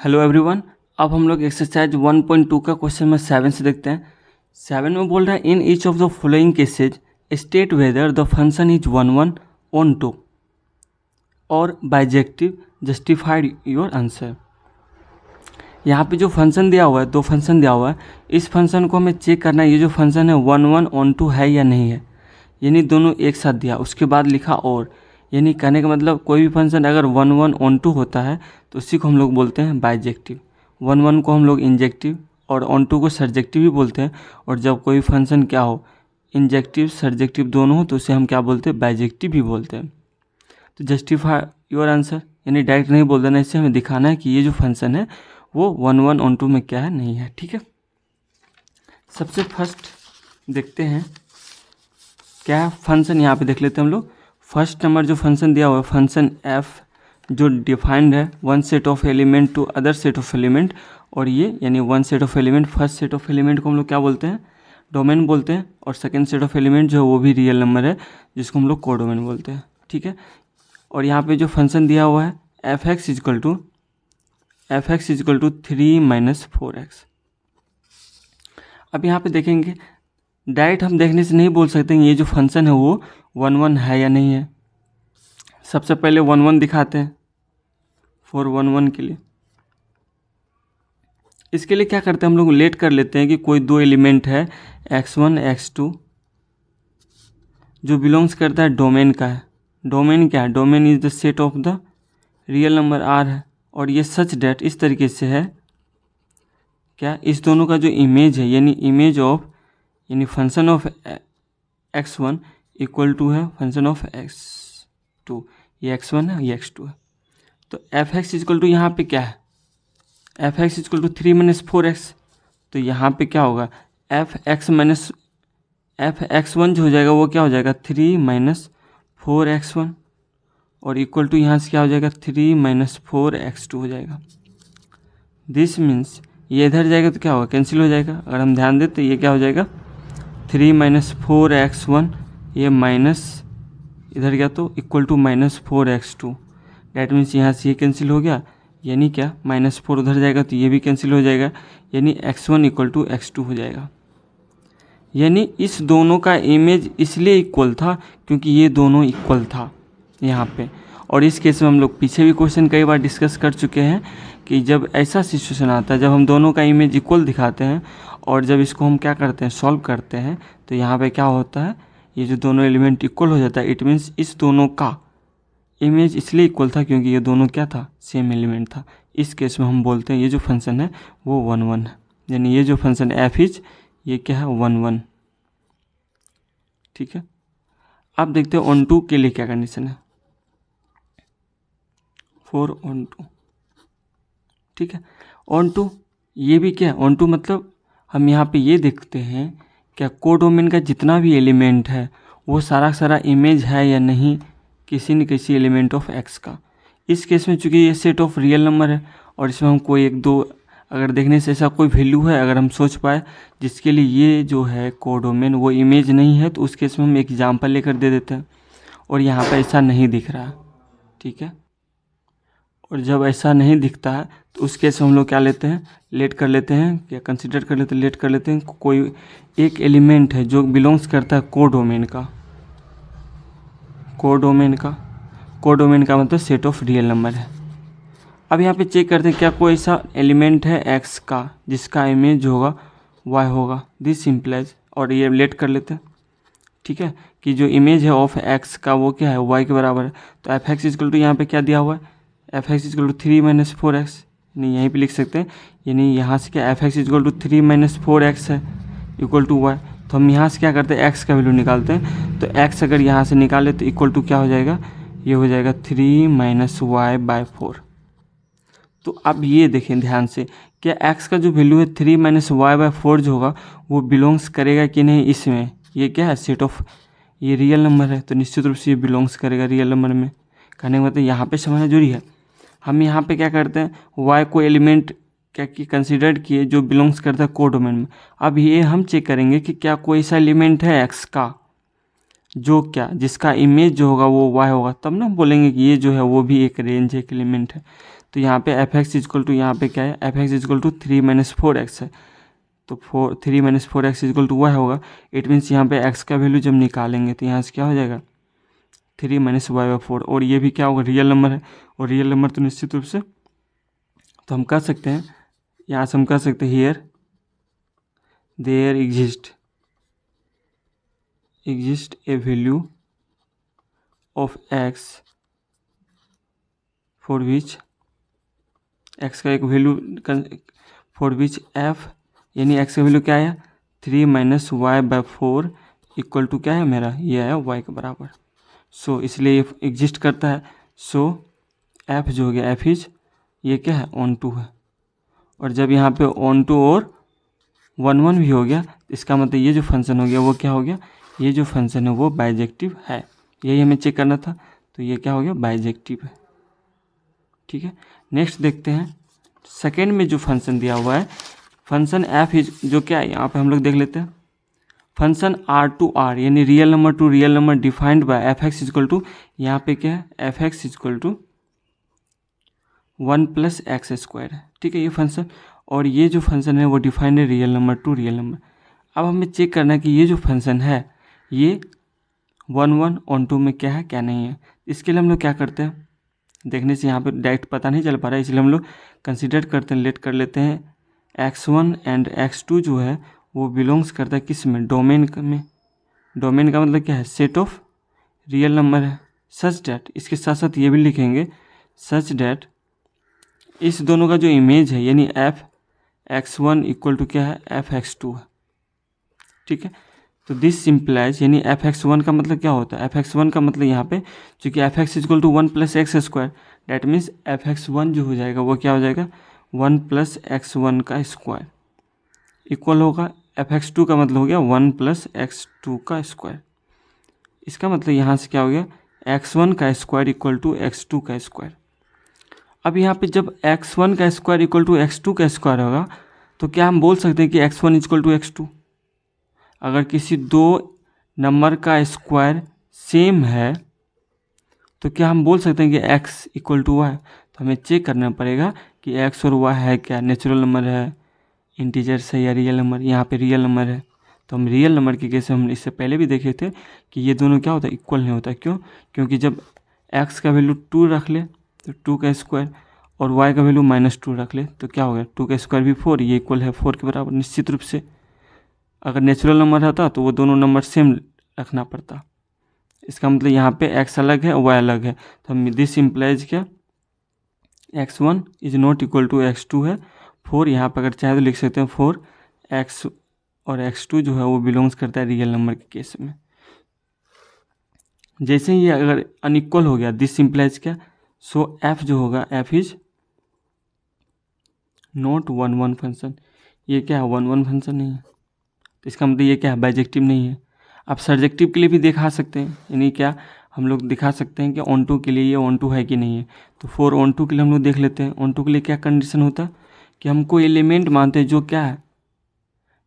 Hello everyone. अब हम लोग एक्सरसाइज 1.2 का क्वेश्चन नंबर 7 से देखते हैं। 7 में बोल रहा है in each of the following cases state whether the function is 1 on 2 और बाइजेक्टिव जस्टिफाइड योर आंसर। यहाँ पे जो फंक्शन दिया हुआ है, दो फंक्शन दिया हुआ है, इस फंक्शन को हमें चेक करना है ये जो फंक्शन है 1 ऑन 2 है या नहीं है, यानी दोनों एक साथ दिया। उसके बाद लिखा और, यानी कहने का मतलब कोई भी फंक्शन अगर 1 ऑन 2 होता है तो उसी को हम लोग बोलते हैं बाइजेक्टिव। 1 को हम लोग इंजेक्टिव और ऑन 2 को सर्जेक्टिव भी बोलते हैं। और जब कोई फंक्शन क्या हो, इंजेक्टिव सर्जेक्टिव दोनों हो, तो उसे हम क्या बोलते हैं, बाइजेक्टिव भी बोलते हैं। तो जस्टिफाई योर आंसर, यानी डायरेक्ट नहीं बोल देना, इससे हमें दिखाना है कि ये जो फंक्शन है वो 1 ऑन 2 में क्या है, नहीं है। ठीक है, सबसे फर्स्ट देखते हैं क्या फंक्शन, यहाँ पे देख लेते हैं हम लोग। फर्स्ट नंबर जो फंक्शन दिया हुआ है, फंक्शन एफ, जो डिफाइंड है one set of element to other set of element, और ये यानी one set of element, first set of element को हम लोग क्या बोलते हैं, डोमेन बोलते हैं, और सेकंड सेट ऑफ एलिमेंट जो है वो भी रियल नंबर है जिसको हम लोग कोडोमेन बोलते हैं। ठीक है, और यहाँ पे जो फंक्शन दिया हुआ है F X equal to 3 minus 4x। अब यहाँ पे देखेंगे, डायरेक्ट हम देखने से नहीं बोल सकते ये जो फंक्शन है वो 1 है या नहीं है। सबसे पहले 1 दिखाते हैं फॉर 1 के लिए। इसके लिए क्या करते हैं हम लोग, लेट कर लेते हैं कि कोई दो एलिमेंट है x1 x2 जो बिलोंग्स करता है डोमेन का है। डोमेन क्या है, domain is the set of the real number r है, और ये सच डेट इस तरीके से है क्या, इस दोनों का जो इमेज है, यानी इमेज ऑफ, यानी function of x1 equal to है फंक्शन ऑफ x2, ये x1 है ये x2 है। तो एफ एक्स इक्वल टू यहाँ पे क्या है, F x equal to 3 minus 4x, तो यहाँ पे क्या होगा, एफ एक्स वन जो हो जाएगा वो क्या हो जाएगा 3 माइनस 4x1, और इक्वल टू यहाँ से क्या हो जाएगा 3 माइनस 4x2 हो जाएगा। दिस मीन्स ये इधर जाएगा तो क्या होगा, कैंसिल हो जाएगा। अगर हम ध्यान दें तो ये क्या हो जाएगा 3 माइनस 4x1, ये माइनस इधर गया तो equal to minus 4x2। That means यहाँ से ये कैंसिल हो गया, यानी क्या -4 उधर जाएगा तो ये भी कैंसिल हो जाएगा, यानी x1 इक्वल टू x2 हो जाएगा। यानी इस दोनों का इमेज इसलिए इक्वल था क्योंकि ये दोनों इक्वल था यहाँ पे। और इस केस में हम लोग पीछे भी क्वेश्चन कई बार डिस्कस कर चुके हैं कि जब ऐसा सिचुएशन आता है, जब हम दोनों का इमेज इक्वल दिखाते हैं और जब इसको हम क्या करते हैं, सॉल्व करते हैं, तो यहाँ पे क्या होता है, ये जो दोनों एलिमेंट इक्वल हो जाता है। इट मीन्स इस दोनों का इमेज इसलिए इक्वल था क्योंकि ये दोनों क्या था, सेम एलिमेंट था। इस केस में हम बोलते हैं ये जो फंक्शन है वो 1 है, यानी ये जो फंक्शन एफ इज, ये क्या है 1। ठीक है, अब देखते हैं ऑन 2 के लिए क्या कंडीशन है, 4 ऑन 2। ठीक है, ऑन 2 ये भी क्या है, ऑन 2 मतलब हम यहाँ पे ये देखते हैं क्या कोडोमेन का जितना भी एलिमेंट है वो सारा इमेज है या नहीं किसी न किसी एलिमेंट ऑफ x का। इस केस में चूंकि ये सेट ऑफ रियल नंबर है और इसमें हम कोई एक दो अगर देखने से ऐसा कोई वैल्यू है, अगर हम सोच पाए जिसके लिए ये जो है कोडोमेन वो इमेज नहीं है, तो उस केस में हम एग्जाम्पल लेकर दे देते हैं। और यहाँ पर ऐसा नहीं दिख रहा है, ठीक है, और जब ऐसा नहीं दिखता है तो उस केस में हम लोग क्या लेते हैं, लेट कर लेते हैं, क्या कंसिडर कर लेते हैं, लेट कर लेते हैं कोई एक एलिमेंट है जो बिलोंग्स करता है कोडोमेन का। कोडोमेन का मतलब सेट ऑफ रियल नंबर है। अब यहाँ पे चेक करते हैं क्या कोई ऐसा एलिमेंट है x का जिसका इमेज होगा y होगा, दिस सिंपलाइज, और ये लेट कर लेते हैं। ठीक है, कि जो इमेज है ऑफ x का वो क्या है, y के बराबर है। तो एफ एक्स इक्वल टू यहाँ पे क्या दिया हुआ है, F x equal to 3 minus 4x, यानी यहीं पे लिख सकते हैं, यानी यहाँ से क्या F x equal to 3 minus 4x है इक्वल टू y। तो हम यहाँ से क्या करते हैं, x का वैल्यू निकालते हैं। तो x अगर यहाँ से निकाले तो इक्वल टू क्या हो जाएगा, ये हो जाएगा 3 माइनस y बाय 4। तो अब ये देखें ध्यान से, क्या x का जो वैल्यू है 3 माइनस y बाय 4 जो होगा वो बिलोंग्स करेगा कि नहीं इसमें। ये क्या है, सेट ऑफ, ये रियल नंबर है तो निश्चित रूप से ये बिलोंग्स करेगा रियल नंबर में। कहने का मतलब यहाँ पे समझना जरूरी है। हम यहाँ पे क्या करते हैं, y को एलिमेंट क्या कि कंसिडर किए जो बिलोंग्स करता है कोडोमेन में। अब ये हम चेक करेंगे कि क्या कोई ऐसा एलिमेंट है x का जो क्या जिसका इमेज जो होगा वो y होगा, तब ना बोलेंगे कि ये जो है वो भी एक रेंज एक एलिमेंट है। तो यहाँ पे एफ एक्स इजक्वल टू, यहाँ पे क्या है, F x equal to 3 - 4x है, तो 3 - 4x इजक्वल टू वह होगा। इट मीन्स यहाँ पे x का वैल्यू जब निकालेंगे तो यहाँ से क्या हो जाएगा 3 - y/4, और ये भी क्या होगा रियल नंबर है, और रियल नंबर तो निश्चित रूप से, तो हम कह सकते हैं यहाँ से हम कह सकते हैं here there exist a value of x for which x का एक वैल्यू फॉर विच f, यानी x का वैल्यू क्या है 3 - y/4 इक्वल टू क्या है मेरा, ये है y के बराबर। सो इसलिए ये एग्जिस्ट करता है। सो f जो हो गया f इज, ये क्या है ऑन टू है, और जब यहाँ पे ऑन टू और 1 1 भी हो गया, इसका मतलब ये जो फंक्शन हो गया वो क्या हो गया, ये जो फंक्शन है वो बाइजेक्टिव है। यही हमें चेक करना था, तो ये क्या हो गया बाइजेक्टिव है। ठीक है, नेक्स्ट देखते हैं सेकेंड में जो फंक्शन दिया हुआ है, फंक्शन एफ इज, जो क्या है यहाँ पे हम लोग देख लेते हैं, फंक्शन आर टू आर यानी real number to real number defined by F x equal to, यहाँ पे क्या है F x equal to 1 + x² है। ठीक है, ये फंक्शन, और ये जो फंक्शन है वो डिफाइंड है real number to real number. अब हमें चेक करना है कि ये जो फंक्शन है ये 1 1 ऑन टू में क्या है क्या नहीं है। इसके लिए हम लोग क्या करते हैं, देखने से यहाँ पे डायरेक्ट पता नहीं चल पा रहा है, इसलिए हम लोग कंसिडर करते हैं, लेट कर लेते हैं x1 एंड x2 जो है वो बिलोंग्स करता है किस में, डोमेन में। डोमेन का मतलब क्या है, सेट ऑफ रियल नंबर है। सच डैट, इसके साथ साथ ये भी लिखेंगे सच डैट इस दोनों का जो इमेज है यानी एफ x1 इक्वल टू क्या है एफ x2 है। ठीक है, तो दिस सिंप्लाइज यानी एफ x1 का मतलब क्या होता है, एफ x1 का मतलब यहाँ पे चूँकि F x equal to 1 + x², that means F x1 जो हो जाएगा वो क्या हो जाएगा 1 + x1 का स्क्वायर इक्वल होगा, एफ x2 का मतलब हो गया 1 + x2 का स्क्वायर। इसका मतलब यहाँ से क्या हो गया x1 का स्क्वायर इक्वल टू x2 का स्क्वायर। अब यहाँ पे जब x1 का स्क्वायर इक्वल टू x2 का स्क्वायर होगा तो क्या हम बोल सकते हैं कि x1 इक्वल टू x2। अगर किसी दो नंबर का स्क्वायर सेम है तो क्या हम बोल सकते हैं कि x इक्वल टू y, तो हमें चेक करना पड़ेगा कि x और y है क्या, नेचुरल नंबर है, इंटीजर्स है या रियल नंबर। यहाँ पे रियल नंबर है, तो हम रियल नंबर के केस में हम इससे पहले भी देखे थे कि ये दोनों क्या होता है इक्वल नहीं होता। क्यों, क्योंकि जब x का वैल्यू 2 रख ले तो 2 का स्क्वायर, और y का वैल्यू -2 रख ले तो क्या हो गया 2 का स्क्वायर भी 4, ये इक्वल है 4 के बराबर। निश्चित रूप से अगर नेचुरल नंबर रहता तो वो दोनों नंबर सेम रखना पड़ता। इसका मतलब यहाँ पे x अलग है y अलग है, तो हम दिस इम्प्लाइज क्या x1 is not equal to x2 है 4। यहाँ पर अगर चाहे तो लिख सकते हैं 4x, और x2 जो है वो बिलोंग्स करता है रियल नंबर के केस में। जैसे ही ये अगर अनइक्वल हो गया दिस इम्प्लाइज क्या, सो f जो होगा f इज नॉट 1 1 फंक्शन। ये क्या है 1 1 फंक्शन नहीं है, तो इसका मतलब ये क्या है बाइजेक्टिव नहीं है। आप सर्जेक्टिव के लिए भी दिखा सकते हैं, यानी क्या हम लोग दिखा सकते हैं कि ऑन टू के लिए ये ऑन टू है कि नहीं है। तो 4 ऑन टू के लिए हम लोग देख लेते हैं। ऑन टू के लिए क्या कंडीशन होता है कि हमको एलिमेंट मानते हैं जो क्या है,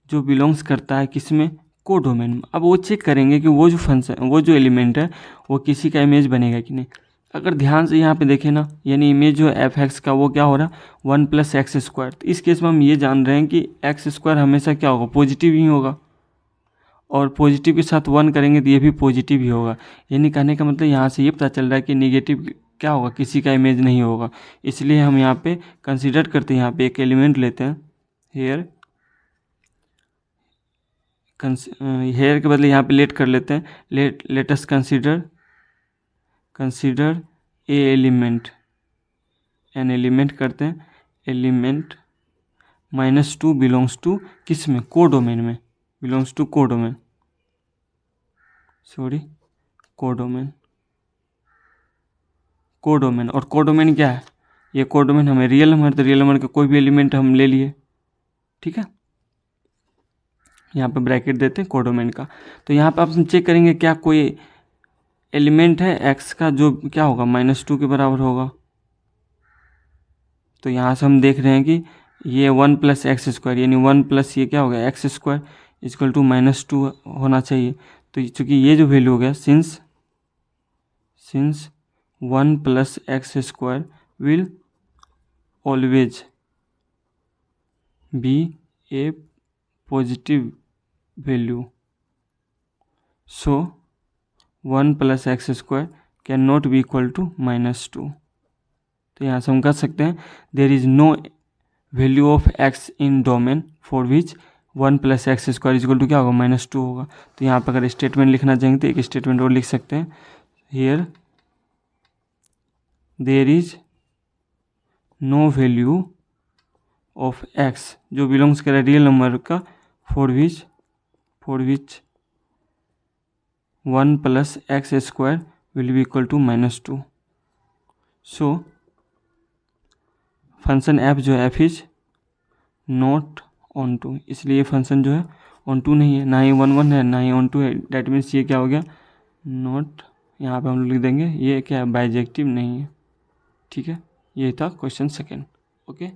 जो बिलोंग्स करता है किसमें, को डोमेन में। अब वो चेक करेंगे कि वो जो फंक्शन, वो जो एलिमेंट है वो किसी का इमेज बनेगा कि नहीं। अगर ध्यान से यहाँ पे देखें ना, यानी इमेज जो है एफ एक्स का वो क्या हो रहा है 1 + x²। तो इस केस में हम ये जान रहे हैं कि x² हमेशा क्या होगा पॉजिटिव ही होगा, और पॉजिटिव के साथ 1 करेंगे तो ये भी पॉजिटिव ही होगा। यानी कहने का मतलब यहाँ से ये पता चल रहा है कि नेगेटिव क्या होगा किसी का इमेज नहीं होगा। इसलिए हम यहाँ पे कंसीडर करते हैं, यहाँ पे एक एलिमेंट लेते हैं हेयर, हेयर के बदले यहाँ पे लेट कर लेते हैं, let us consider a element, an element करते हैं, एलिमेंट -2 बिलोंग्स टू किस में, को डोमेन में, बिलोंग्स टू को डोमेन, सॉरी को डोमेन। को डोमेन, और को डोमेन क्या है, ये को डोमेन हमें रियल नंबर, तो रियल नंबर का कोई भी एलिमेंट हम ले लिए। ठीक है, यहाँ पे ब्रैकेट देते हैं को डोमेन का। तो यहाँ पे आप चेक करेंगे क्या कोई एलिमेंट है x का जो क्या होगा -2 के बराबर होगा। तो यहाँ से हम देख रहे हैं कि ये 1 + x² यानी 1 प्लस ये क्या हो गया x² इक्वल टू -2 होना चाहिए। तो चूँकि ये जो वैल्यू हो गया since 1 + x² will always be a positive value, so 1 + x² can not be equal to -2। तो यहाँ से हम कह सकते हैं there is no value of x in domain for which 1 + x² equal to क्या होगा, -2 होगा। तो यहाँ पर अगर स्टेटमेंट लिखना चाहेंगे तो एक स्टेटमेंट और लिख सकते हैं, here there is no value of x जो बिलोंग्स कर रियल नंबर का for which 1 + x² will be equal to -2। So function f जो है f is not onto, इसलिए ये फंक्शन जो है ऑन टू नहीं है, ना ही 1 1 है ना ही ऑन टू है। डैट मीन्स ये क्या हो गया, नॉट, यहाँ पे हम लोग लिख देंगे ये क्या है, बाइजेक्टिव नहीं है। ठीक है, ये था क्वेश्चन सेकेंड। ओके,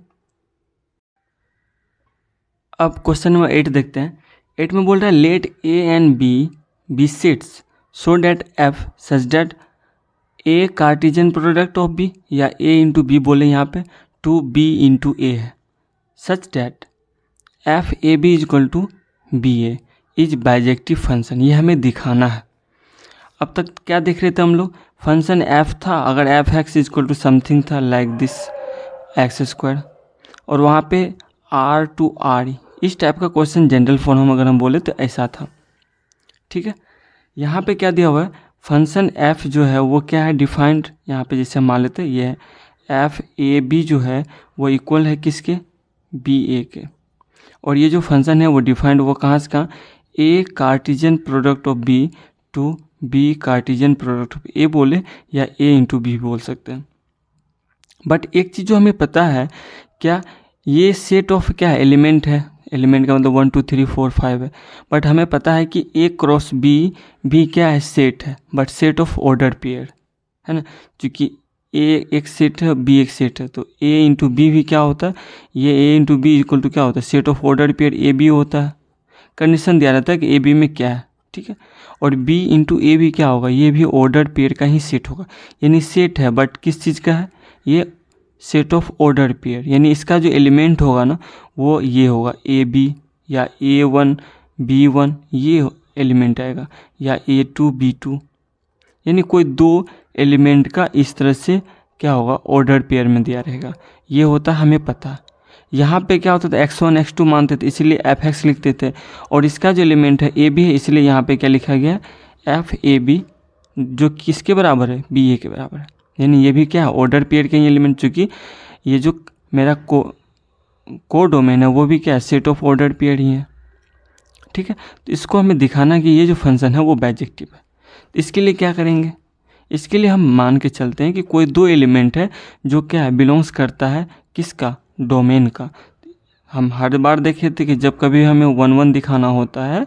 अब क्वेश्चन नंबर 8 देखते हैं। 8 में बोल रहा है let a and b be sets so that f such that a Cartesian product of b, या a इंटू बी बोले यहाँ पे टू b इंटू a है, such that F A B is equal to B A is bijective function. ये हमें दिखाना है। अब तक क्या देख रहे थे हम लोग, फंक्शन f था, अगर F X is equal to something था लाइक दिस x², और वहाँ पे r टू r, इस टाइप का क्वेश्चन जनरल फॉर्म अगर हम बोले तो ऐसा था। ठीक है, यहाँ पे क्या दिया हुआ है, फंक्शन f जो है वो क्या है, डिफाइंड, यहाँ पे जैसे मान लेते हैं ये है एफ ए बी जो है वो इक्वल है किसके, बी ए के, और ये जो फंक्शन है वो डिफाइंड वो कहाँ से कहाँ, A Cartesian product of B to B cartesian product of A बोले या ए इंटू बी बोल सकते हैं। बट एक चीज़ जो हमें पता है, क्या ये सेट ऑफ क्या है, एलिमेंट है, एलिमेंट का मतलब 1 2 3 4 5 है, बट हमें पता है कि ए क्रॉस बी भी क्या है, सेट है, but set of order pair है ना, क्योंकि ए एक सेट है बी एक सेट है, तो ए इंटू बी भी क्या होता है, ये A into B equal to क्या होता है, set of order pair A B होता है। कंडीशन दिया रहता है कि ए बी में क्या है, ठीक है, और बी इंटू ए भी क्या होगा, ये भी ऑर्डर पेयर का ही सेट होगा, यानी सेट है बट किस चीज़ का है, ये सेट ऑफ ऑर्डर पेयर, यानी इसका जो एलिमेंट होगा ना वो ये होगा ए बी या A1 B1 ये एलिमेंट आएगा, या A2 B2, यानी कोई दो एलिमेंट का इस तरह से क्या होगा, ऑर्डर पेयर में दिया रहेगा। ये होता है हमें पता। यहाँ पे क्या होता था, x1 x2 मानते थे इसलिए f(x) लिखते थे, और इसका जो एलिमेंट है a b है इसलिए यहाँ पे क्या लिखा गया, f a b, जो किसके बराबर है, b a के बराबर है, यानी ये भी क्या है, ऑर्डर पेयर के एलिमेंट, चूँकि ये जो मेरा को डोमेन है वो भी क्या है, सेट ऑफ ऑर्डर पेयर ही है। ठीक है, तो इसको हमें दिखाना कि ये जो फंक्शन है वो बाइजेक्टिव है। तो इसके लिए क्या करेंगे, इसके लिए हम मान के चलते हैं कि कोई दो एलिमेंट है जो क्या है, बिलोंग्स करता है किसका, डोमेन का। हम हर बार देखे थे कि जब कभी हमें 1 1 दिखाना होता है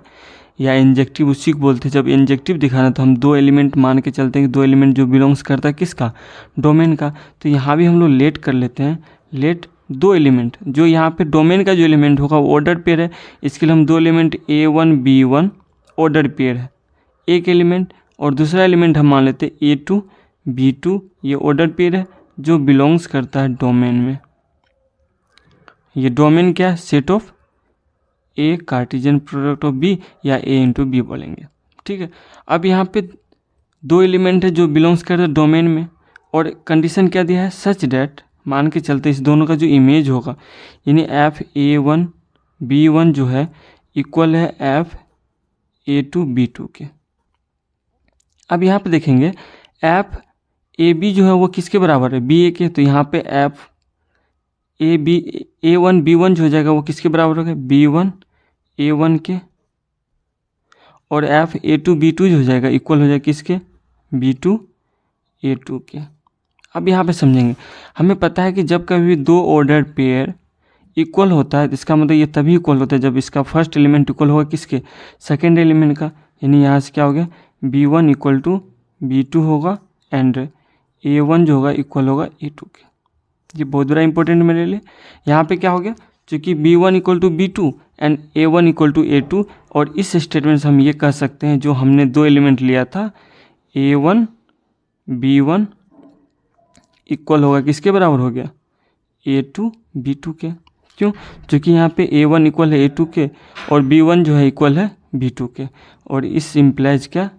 या इंजेक्टिव, उसी को बोलते हैं, जब इंजेक्टिव दिखाना तो हम दो एलिमेंट मान के चलते हैं कि दो एलिमेंट जो बिलोंग्स करता है किसका, डोमेन का। तो यहाँ भी हम लोग लेट कर लेते हैं, लेट दो एलिमेंट, जो यहाँ पे डोमेन का जो एलिमेंट होगा वो ऑर्डर पेयर है, इसके लिए हम दो element A1 B1 order pair है एक एलिमेंट, और दूसरा एलिमेंट हम मान लेते हैं A2 B2, ये ऑर्डर पेयर है जो बिलोंग्स करता है डोमेन में। ये डोमेन क्या है, set of A Cartesian product of B या ए इंटू बी बोलेंगे। ठीक है, अब यहाँ पे दो एलिमेंट है जो बिलोंग्स करते हैं डोमेन में, और कंडीशन क्या दिया है, सच डैट, मान के चलते इस दोनों का जो इमेज होगा, यानी FA1 B1 जो है इक्वल है FA2 B2 के। अब यहाँ पे देखेंगे FAB जो है वो किसके बराबर है, BA के, तो यहाँ पे A1 B1 जो हो जाएगा वो किसके बराबर होगा, B1 A1 के, और FA2 B2 जो हो जाएगा इक्वल हो जाएगा किसके, B2 A2 के। अब यहाँ पे समझेंगे, हमें पता है कि जब कभी दो ऑर्डर पेयर इक्वल होता है तो इसका मतलब ये तभी इक्वल होता है जब इसका फर्स्ट एलिमेंट इक्वल होगा किसके, सेकेंड एलिमेंट का, यानी यहाँ से क्या हो गया, B1 इक्वल टू B2 होगा, एंड A1 जो होगा इक्वल होगा A2 के। ये बहुत बड़ा इंपॉर्टेंट मेरे लिए। यहाँ पे क्या हो गया, चूँकि B1 equal to B2 and A1 equal to A2, और इस स्टेटमेंट से हम ये कह सकते हैं जो हमने दो एलिमेंट लिया था A1 B1 इक्वल होगा किसके बराबर हो गया, A2 B2 के। क्यों? क्योंकि यहाँ पे A1 इक्वल है A2 के और B1 जो है इक्वल है B2 के, और इस इम्प्लाइज क्या,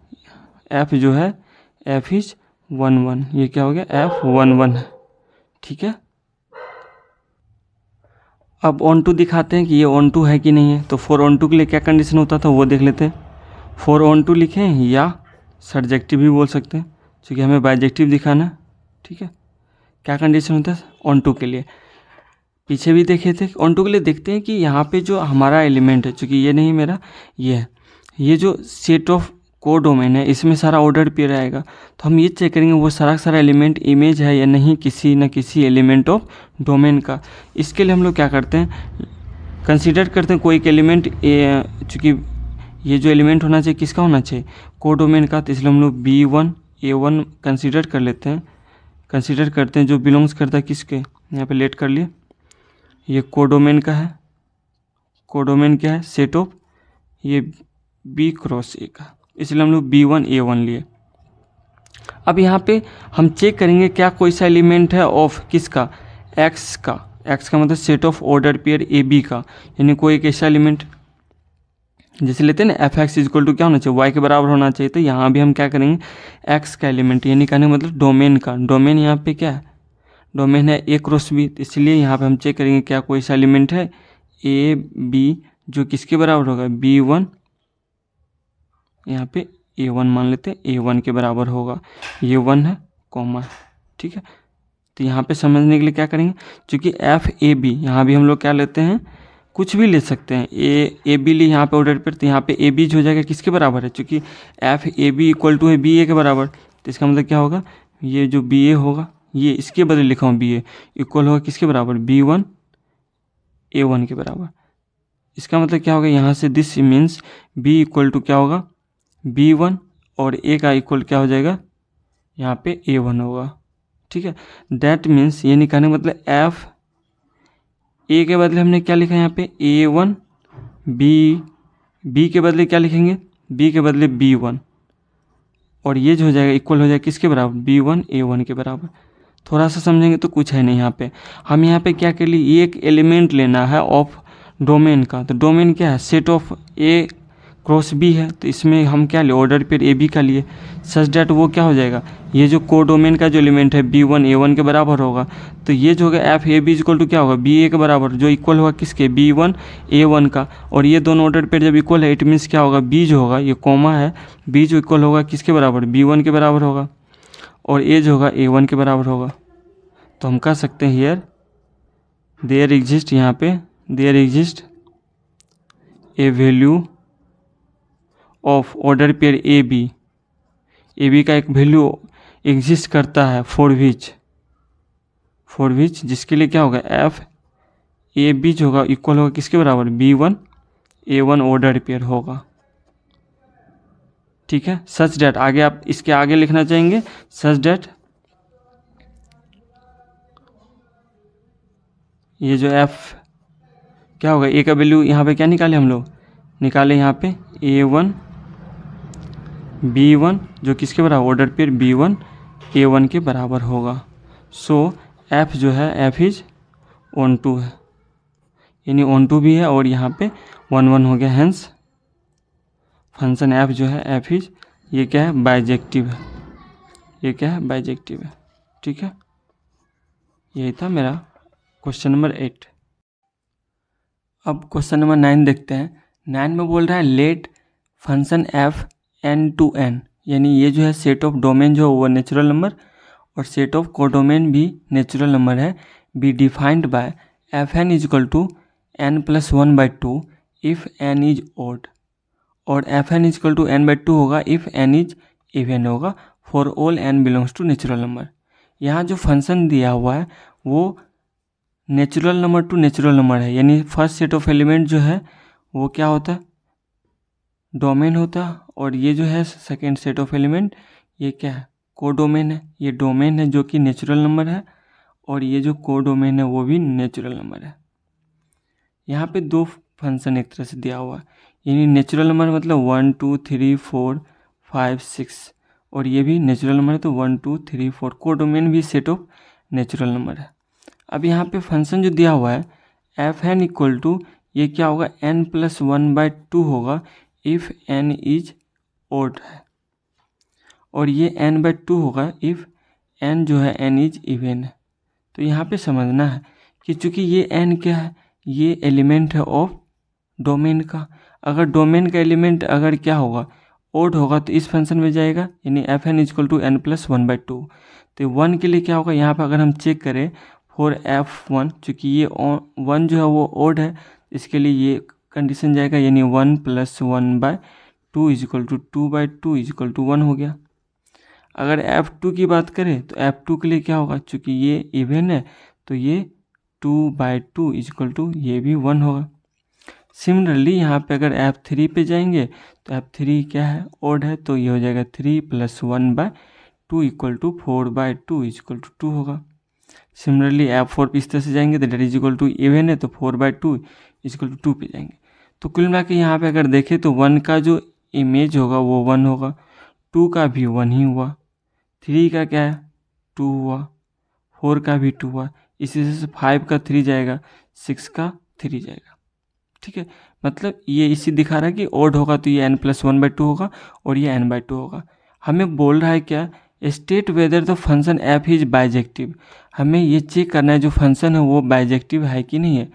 F जो है F इज 1 1, ये क्या हो गया F 1 1 है। ठीक है, अब ऑन टू दिखाते हैं कि ये ऑन टू है कि नहीं है। तो फॉर ऑन टू के लिए क्या कंडीशन होता था वो देख लेते हैं। फॉर ऑन टू लिखें या सब्जेक्टिव भी बोल सकते हैं, क्योंकि हमें बाइजेक्टिव दिखाना है। ठीक है, क्या कंडीशन होता है ऑन टू के लिए, पीछे भी देखे थे। ऑन टू के लिए देखते हैं कि यहाँ पे जो हमारा एलिमेंट है, चूँकि ये नहीं मेरा, ये है, ये जो सेट ऑफ कोडोमेन है इसमें सारा ऑर्डर पेयर आएगा। तो हम ये चेक करेंगे वो सारा एलिमेंट इमेज है या नहीं किसी न किसी एलिमेंट ऑफ डोमेन का। इसके लिए हम लोग क्या करते हैं, कंसीडर करते हैं कोई एक एलिमेंट, चूँकि ये जो एलिमेंट होना चाहिए किसका होना चाहिए, कोडोमेन का, तो इसलिए हम लोग B1 A1 कंसीडर कर लेते हैं, कंसीडर करते हैं जो बिलोंग्स करता है किसके, यहाँ पे लेट कर लिए, ये कोडोमेन का है। कोडोमेन क्या है, सेट ऑफ ये B क्रॉस A का, इसलिए हम लोग B1 A1 लिए। अब यहाँ पे हम चेक करेंगे क्या कोई सा एलिमेंट है ऑफ किसका, X का। X का मतलब set of order pair AB का, यानी कोई एक ऐसा एलिमेंट जैसे लेते हैं ना Fx इक्वल टू क्या होना चाहिए, y के बराबर होना चाहिए। तो यहाँ भी हम क्या करेंगे x का एलिमेंट, यानी कहने का मतलब डोमेन का, डोमेन यहाँ पे क्या है, डोमेन है A क्रॉस B, तो इसलिए यहाँ पे हम चेक करेंगे क्या कोई सा एलिमेंट है AB जो किसके बराबर होगा, B1, यहाँ पे A1 मान लेते हैं, A1 के बराबर होगा, ये 1 है कॉमा। ठीक है, तो यहाँ पे समझने के लिए क्या करेंगे, क्योंकि FAB यहाँ भी हम लोग क्या लेते हैं, कुछ भी ले सकते हैं, ए बी ली यहाँ पे ऑर्डर पर, तो यहाँ पे ए बी हो जाएगा किसके बराबर है, क्योंकि FAB इक्वल टू है BA के बराबर। तो इसका मतलब क्या होगा, ये जो BA होगा ये इसके बदले लिखा हूँ BA इक्वल होगा किसके बराबर, B1 A1 के बराबर। इसका मतलब क्या होगा, यहाँ से this means B equal to क्या होगा B1 और A का इक्वल क्या हो जाएगा, यहाँ पे A1 होगा। ठीक है, दैट मीन्स ये निकालने का मतलब F A के बदले हमने क्या लिखा है यहाँ पे A1, B के बदले क्या लिखेंगे, B के बदले B1, और ये जो हो जाएगा इक्वल हो जाएगा किसके बराबर, B1 A1 के बराबर। थोड़ा सा समझेंगे तो कुछ है नहीं यहाँ पे, हम यहाँ पे क्या कर लिए, एक एलिमेंट लेना है ऑफ डोमेन का। तो डोमेन क्या है, set of A cross B है, तो इसमें हम क्या लिए, ऑर्डर पेयर AB का लिए, सच डैट वो क्या हो जाएगा, ये जो कोडोमेन का जो एलिमेंट है B1 A1 के बराबर होगा। तो ये जो होगा FAB इक्वल टू क्या होगा, BA के बराबर, जो इक्वल होगा किसके, B1 A1 का, और ये दोनों ऑर्डर पेयर जब इक्वल है इट मीन्स क्या होगा, B जो होगा, ये कॉमा है, B जो इक्वल होगा किसके बराबर, B1 के बराबर होगा, और A जो होगा A1 के बराबर होगा। तो हम कह सकते हैं हियर देयर एग्जिस्ट, यहाँ पे there exist a value of order pair AB का एक वैल्यू एग्जिस्ट करता है फॉर विच जिसके लिए क्या होगा, FAB जो होगा इक्वल होगा किसके बराबर, B1 A1 ऑर्डर पेयर होगा। ठीक है, सच डैट, आगे आप इसके आगे लिखना चाहेंगे, सच डैट ये जो F क्या होगा, A का वैल्यू यहाँ पे क्या निकाले हम लोग, निकाले यहाँ पे A1 B1 जो किसके बराबर, ऑर्डर पेयर B1 A1 के बराबर होगा। सो F जो है F इज ऑन टू है, यानी ऑन टू भी है, और यहाँ पे 1 1 हो गया, हैंस फंक्शन F जो है F इज, ये क्या है, बाइजेक्टिव है, ये क्या है, बाइजेक्टिव है। ठीक है, यही था मेरा क्वेश्चन नंबर 8। अब क्वेश्चन नंबर 9 देखते हैं। 9 में बोल रहा है let function F n to n, यानी ये जो है सेट ऑफ डोमेन जो है वो नेचुरल नंबर और सेट ऑफ कोडोमेन भी नेचुरल नंबर है, B defined by Fn is equal to n+1/2 if n is odd, और Fn is equal to n/2 होगा इफ़ n इज इवन होगा for all n belongs to natural number. यहाँ जो function दिया हुआ है वो natural number to natural number है, यानी फर्स्ट सेट ऑफ एलिमेंट जो है वो क्या होता है, डोमेन होता है, और ये जो है सेकेंड सेट ऑफ एलिमेंट ये क्या है, कोडोमेन है। ये डोमेन है जो कि नेचुरल नंबर है, और ये जो कोडोमेन है वो भी नेचुरल नंबर है। यहाँ पे दो फंक्शन एक तरह से दिया हुआ है, यानी नेचुरल नंबर मतलब 1 2 3 4 5 6, और ये भी नेचुरल नंबर है तो 1 2 3 4, कोडोमेन भी सेट ऑफ नेचुरल नंबर है। अब यहाँ पे फंक्शन जो दिया हुआ है एफ एन इक्वल टू ये क्या होगा n+1/2 होगा इफ़ n इज ओड है, और ये n/2 होगा इफ़ n जो है n इज इवन है। तो यहाँ पे समझना है कि चूँकि ये n क्या है, ये एलिमेंट है ऑफ डोमेन का। अगर डोमेन का एलिमेंट अगर क्या होगा ओड होगा तो इस फंक्शन में जाएगा, यानी F n equal to n+1/2। तो 1 के लिए क्या होगा, यहाँ पर अगर हम चेक करें फॉर F1, चूँकि ये 1 जो है वो ओड है, इसके लिए ये कंडीशन जाएगा, यानी 1+1/2 इक्वल टू 2/2 इक्वल टू 1 हो गया। अगर F2 की बात करें तो F2 के लिए क्या होगा, चूँकि ये इवन है तो ये 2/2 इक्वल टू ये भी 1 होगा। सिमिलरली यहाँ पे अगर F3 पे जाएंगे तो F3 क्या है ओड है, तो ये हो जाएगा 3+1/2 इक्वल टू 4/2 इक्वल टू 2 होगा। सिमिलरली F4 पे इस तरह से जाएंगे तो that is equal to even है तो 4/2 इक्वल टू 2 पे जाएंगे। तो कुल मिला के यहाँ पे अगर देखें तो 1 का जो इमेज होगा वो 1 होगा, 2 का भी 1 ही हुआ, 3 का क्या है 2 हुआ, 4 का भी 2 हुआ, इसी से 5 का 3 जाएगा, 6 का 3 जाएगा। ठीक है, मतलब ये इसी दिखा रहा है कि ओड होगा तो ये n+1/2 होगा और ये n/2 होगा। हमें बोल रहा है क्या, state whether the function F is bijective. हमें ये चेक करना है जो फंक्शन है वो बाइजेक्टिव है कि नहीं है।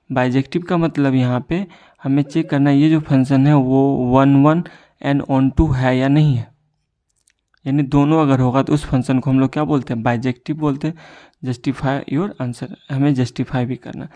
बाइजेक्टिव का मतलब यहाँ पे हमें चेक करना है ये जो फंक्शन है वो 1 1 एंड ऑन टू है या नहीं है, यानी दोनों अगर होगा तो उस फंक्शन को हम लोग क्या बोलते हैं, बाइजेक्टिव बोलते हैं। जस्टिफाई योर आंसर, हमें जस्टिफाई भी करना।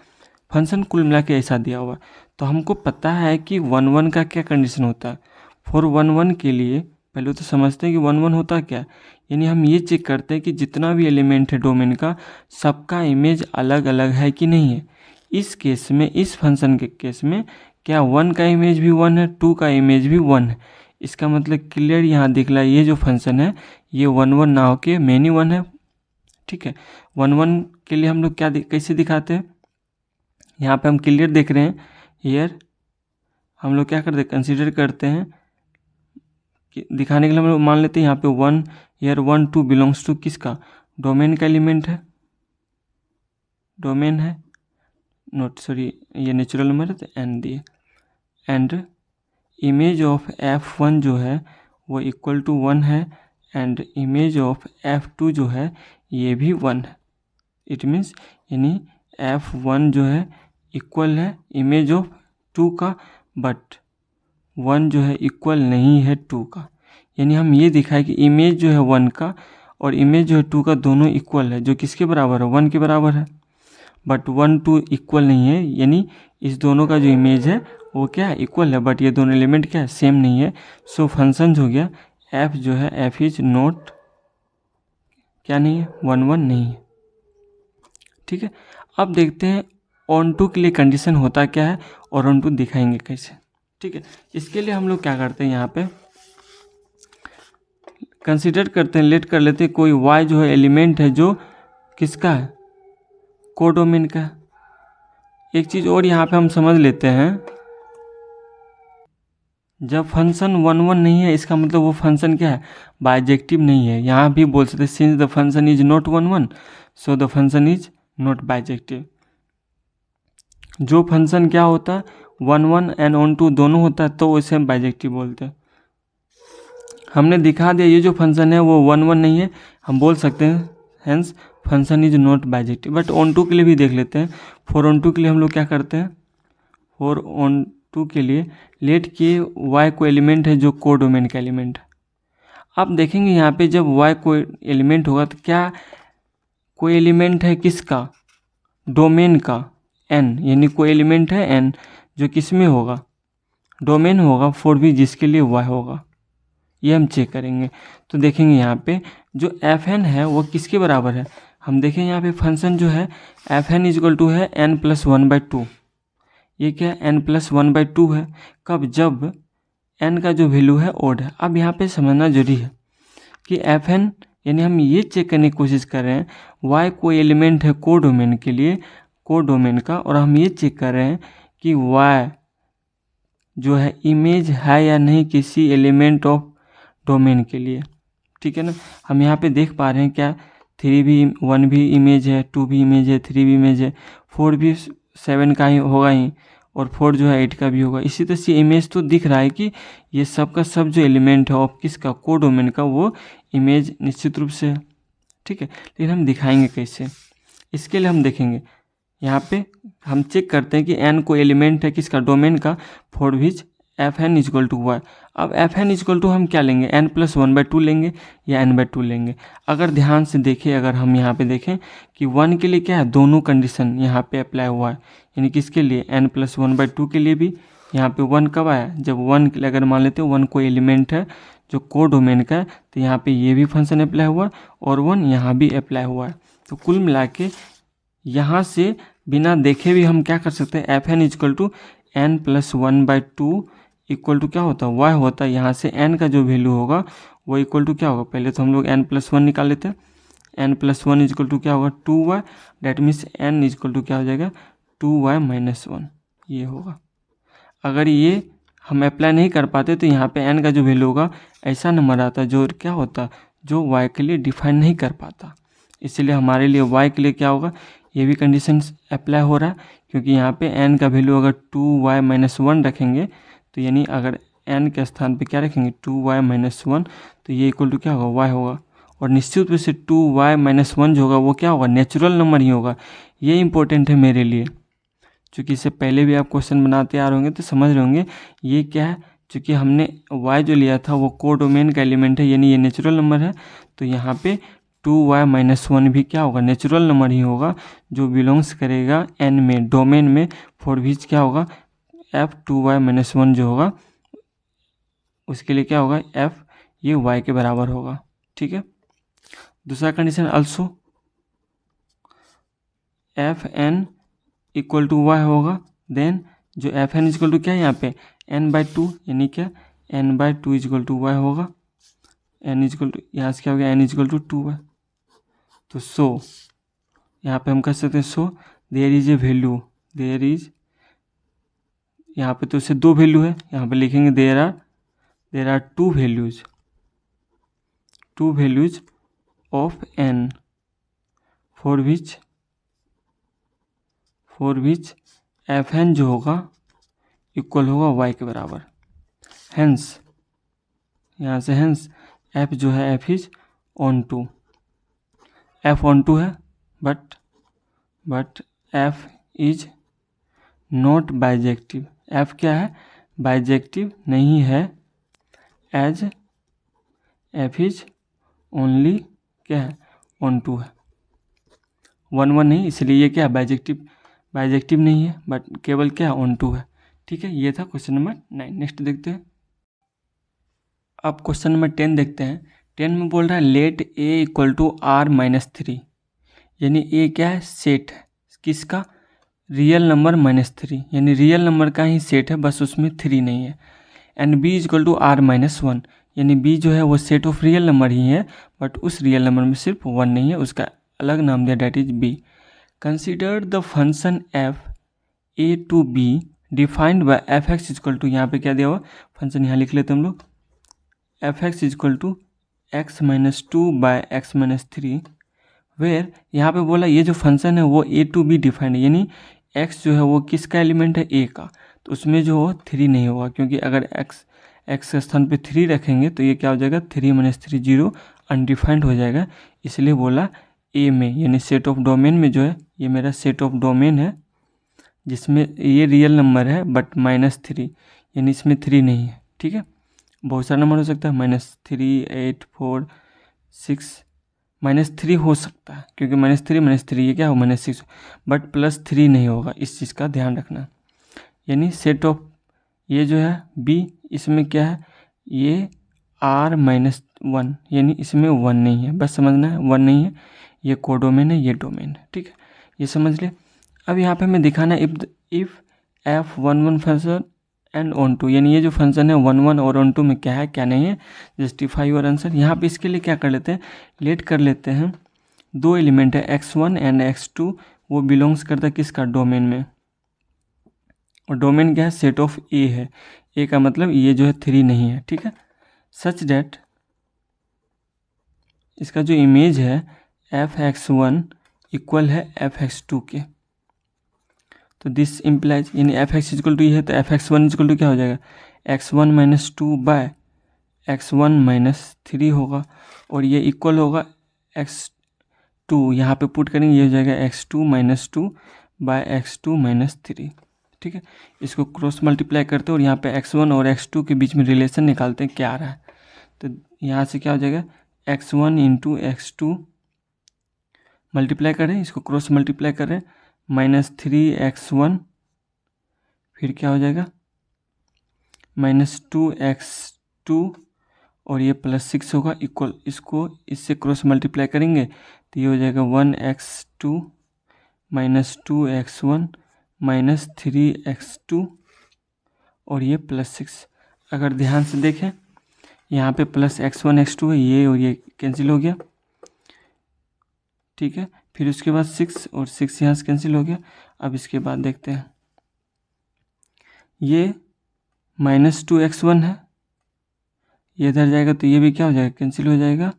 फंक्शन कुल मिला के ऐसा दिया हुआ, तो हमको पता है कि 1 1 का क्या कंडीशन होता है। फॉर 1 1 के लिए पहले तो समझते हैं कि 1 1 होता क्या, यानी हम ये चेक करते हैं कि जितना भी एलिमेंट है डोमेन का सबका इमेज अलग अलग है कि नहीं है। इस केस में, इस फंक्शन के केस में क्या 1 का इमेज भी 1 है, 2 का इमेज भी 1 है। इसका मतलब क्लियर यहाँ दिख रहा है ये जो फंक्शन है ये 1 1 ना होके मेनी 1 है। ठीक है, 1 1 के लिए हम लोग क्या कैसे दिखाते हैं, यहाँ पे हम क्लियर देख रहे हैं। हियर हम लोग क्या करते हैं, कंसीडर करते हैं कि दिखाने के लिए हम लोग मान लेते हैं यहाँ पे 1, हियर 1 2 बिलोंग्स टू किसका, डोमेन का एलिमेंट है, डोमेन है, नोट सॉरी ये नेचुरल नंबर है तो n दिए, एंड इमेज ऑफ F1 जो है वो इक्वल टू 1 है, एंड इमेज ऑफ F2 जो है ये भी 1 है। इट मीन्स यानी F1 जो है इक्वल है इमेज ऑफ 2 का, बट 1 जो है इक्वल नहीं है 2 का। यानी हम ये दिखाए कि इमेज जो है 1 का और इमेज जो है 2 का दोनों इक्वल है, जो किसके बराबर है, 1 के बराबर है, बट 1 2 इक्वल नहीं है। यानी इस दोनों का जो इमेज है वो क्या है इक्वल है, बट ये दोनों एलिमेंट क्या है सेम नहीं है। सो फंक्शन हो गया f जो है f इज नॉट क्या नहीं है 1 1 नहीं है। ठीक है, अब देखते हैं ऑन टू के लिए कंडीशन होता क्या है और ऑन टू दिखाएंगे कैसे। ठीक है, इसके लिए हम लोग क्या करते हैं, यहाँ पे कंसीडर करते हैं, लेट कर लेते हैं कोई y जो है एलिमेंट है जो किसका है, कोडोमेन का। एक चीज़ और यहाँ पे हम समझ लेते हैं, जब फंक्शन 1 1 नहीं है इसका मतलब वो फंक्शन क्या है, बाइजेक्टिव नहीं है। यहाँ भी बोल सकते since the function is not 1 1 so the function is not bijective. जो फंक्शन क्या होता है 1 1 एंड ऑन टू दोनों होता है तो उसे हम बाइजेक्टिव बोलते हैं। हमने दिखा दिया ये जो फंक्शन है वो 1 1 नहीं है, हम बोल सकते हैं hence function is not bijective. But onto के लिए भी देख लेते हैं। फॉर ऑन टू के लिए हम लोग क्या करते हैं, फॉर ऑन टू के लिए लेट के y को एलिमेंट है जो कोडोमेन का एलिमेंट है। आप देखेंगे यहाँ पे जब y कोई एलिमेंट होगा तो क्या कोई एलिमेंट है किसका, डोमेन का n, यानी कोई एलिमेंट है n जो किस में होगा, डोमेन होगा, फॉर भी जिसके लिए y होगा, ये हम चेक करेंगे। तो देखेंगे यहाँ पे जो fn है वो किसके बराबर है, हम देखें यहाँ पे फंक्शन जो है fn इक्वल टू है n+1/2। ये क्या है n+1/2 है, कब, जब n का जो वैल्यू है ओड है। अब यहाँ पे समझना जरूरी है कि fn यानी हम ये चेक करने की कोशिश कर रहे हैं y कोई एलिमेंट है कोडोमेन के लिए, कोडोमेन का, और हम ये चेक कर रहे हैं कि y जो है इमेज है या नहीं किसी एलिमेंट ऑफ डोमेन के लिए। ठीक है ना, हम यहाँ पे देख पा रहे हैं क्या 3 भी 1 भी इमेज है, 2 भी इमेज है, 3 भी इमेज है, 4 भी 7 का ही होगा ही, और 4 जो है 8 का भी होगा। इसी तरह से इमेज तो दिख रहा है कि ये सब का सब जो एलिमेंट है ऑफ किसका, कोडोमेन का, वो इमेज निश्चित रूप से है, ठीक है। लेकिन हम दिखाएंगे कैसे, इसके लिए हम देखेंगे यहाँ पे हम चेक करते हैं कि n को एलिमेंट है किसका, डोमेन का, for which f n is equal to y. अब एफ एन इजक्वल टू हम क्या लेंगे, n+1/2 लेंगे या n/2 लेंगे। अगर ध्यान से देखें, अगर हम यहाँ पे देखें कि 1 के लिए क्या है, दोनों कंडीशन यहाँ पे अप्लाई हुआ है, यानी किसके लिए, n+1/2 के लिए भी यहाँ पे 1 कब आया, जब 1 के लिए अगर मान लेते हैं 1 को एलिमेंट है जो को डोमेन का है, तो यहाँ पे ये भी फंक्शन अप्लाई हुआ है और 1 यहाँ भी अप्लाई हुआ है। तो कुल मिला के यहाँ से बिना देखे भी हम क्या कर सकते हैं, f n is equal to n+1/2 equal to क्या होता है, y होता है। यहाँ से n का जो वैल्यू होगा वो इक्वल टू क्या होगा, पहले तो हम लोग n+1 निकाल लेते हैं, n+1 इजक्वल टू क्या होगा, 2y, that means n is equal to क्या हो जाएगा, 2y-1, ये होगा। अगर ये हम अप्लाई नहीं कर पाते तो यहाँ पे n का जो वैल्यू होगा ऐसा नंबर आता है जो क्या होता, जो y के लिए डिफाइन नहीं कर पाता। इसलिए हमारे लिए y के लिए क्या होगा, ये भी कंडीशन अप्लाई हो रहा है, क्योंकि यहाँ पे n का वैल्यू अगर 2y-1 रखेंगे तो यानी अगर n के स्थान पे क्या रखेंगे, 2y-1, तो ये इक्वल टू क्या होगा, y होगा। और निश्चित रूप से 2y-1 जो होगा वो क्या होगा, नेचुरल नंबर ही होगा। ये इंपॉर्टेंट है मेरे लिए, चूँकि इससे पहले भी आप क्वेश्चन बनाते आ रहे होंगे तो समझ रहे होंगे ये क्या है। चूँकि हमने y जो लिया था वो कोडोमेन का एलिमेंट है, यानी ये नेचुरल नंबर है, तो यहाँ पे 2y-1 भी क्या होगा, नेचुरल नंबर ही होगा जो बिलोंग्स करेगा n में, डोमेन में, फॉर विच क्या होगा, f 2y-1 जो होगा उसके लिए क्या होगा, f ये y के बराबर होगा, ठीक है। दूसरा condition also f n equal to y होगा, देन जो एफ एन इक्वल टू क्या है यहाँ पे n/2, यानी क्या n/2 इक्वल टू y होगा, n इक्वल टू यहाँ से क्या हो गया, n इक्वल टू 2y। तो सो यहाँ पे हम कह सकते हैं so there is a value, there is, यहाँ पे तो इससे 2 वैल्यू है, यहाँ पे लिखेंगे there are 2 values of n for which f n जो होगा इक्वल होगा y के बराबर। हेंस यहाँ से हेंस f जो है f is onto, f onto है, but f is not bijective. f क्या है, बाइजेक्टिव नहीं है, एज f इज ओनली क्या है, ऑन टू है, 1 नहीं, इसलिए ये क्या है, बाइजेक्टिव नहीं है, बट केवल क्या ऑन टू है, ठीक है। ये था क्वेश्चन नंबर 9। नेक्स्ट देखते हैं, अब क्वेश्चन नंबर 10 देखते हैं। 10 में बोल रहा है let a equal to r-3, यानी a क्या है, सेट है किसका, रियल नंबर -3, यानी रियल नंबर का ही सेट है, बस उसमें 3 नहीं है। And b equal to r-1, यानी b जो है वो सेट ऑफ रियल नंबर ही है, बट उस रियल नंबर में सिर्फ 1 नहीं है, उसका अलग नाम दिया, that is b। Consider the function f a to b defined by F x equal to, यहाँ पे क्या दिया हुआ फंक्शन, यहाँ लिख लेते हम लोग, f x equal to x-2/x-3, where यहाँ पे बोला ये जो फंक्शन है वो a टू b डिफाइंड है, यानी x जो है वो किसका एलिमेंट है, a का, तो उसमें जो हो 3 नहीं होगा, क्योंकि अगर x के स्थान पे 3 रखेंगे तो ये क्या हो जाएगा, 3-3 0 अनडिफाइंड हो जाएगा। इसलिए बोला a में, यानी सेट ऑफ डोमेन में जो है, ये मेरा सेट ऑफ डोमेन है जिसमें ये रियल नंबर है बट -3, यानी इसमें 3 नहीं है, ठीक है। बहुत सारा नंबर हो सकता है, -3, 8, 4, 6, -3 हो सकता है, क्योंकि -3 ये क्या हो, -6, बट +3 नहीं होगा, इस चीज़ का ध्यान रखना। यानी सेट ऑफ ये जो है b, इसमें क्या है, ये r-1, यानी इसमें 1 नहीं है, बस समझना है 1 नहीं है, ये कोडोमेन है, ये डोमेन है, ठीक है, ये समझ ले। अब यहाँ पे हमें दिखाना है if f11 function and onto, यानी ये जो फंक्शन है 1 और ऑन टू में क्या है क्या नहीं है, जस्टिफाई योर आंसर। यहाँ पे इसके लिए क्या कर लेते हैं, लेट कर लेते हैं, 2 एलिमेंट है x1 एंड x2, वो बिलोंग्स करता है किसका, डोमेन में, और डोमेन क्या है, सेट ऑफ a है, a का मतलब ये जो है 3 नहीं है, ठीक है। सच डेट इसका जो इमेज है f(x1) इक्वल है f(x2) के। तो दिस इम्प्लाइज, यानी f(x) इक्वल टू ये है तो f(x1) इक्वल टू क्या हो जाएगा, x1 - 2 बाय x1 - 3 होगा, और ये इक्वल होगा x2, यहाँ पे पुट करेंगे ये हो जाएगा x2 - 2 बाय x2 - 3। ठीक है, इसको क्रॉस मल्टीप्लाई करते हैं और यहाँ पे x1 और x2 के बीच में रिलेशन निकालते हैं क्या आ रहा है। तो यहाँ से क्या हो जाएगा, x1 × x2 मल्टीप्लाई करें, इसको क्रॉस मल्टीप्लाई करें, -3x1, फिर क्या हो जाएगा -2x2, और ये +6 होगा इक्वल, इसको इससे क्रॉस मल्टीप्लाई करेंगे तो ये हो जाएगा 1x2 -2x1 -3x2, और ये +6। अगर ध्यान से देखें यहाँ पे +x1 x2 है, ये और ये कैंसिल हो गया। ठीक है, फिर उसके बाद 6 और 6 यहाँ से कैंसिल हो गया। अब इसके बाद देखते हैं, ये -2x1 है, ये इधर जाएगा तो ये भी क्या हो जाएगा, कैंसिल हो जाएगा।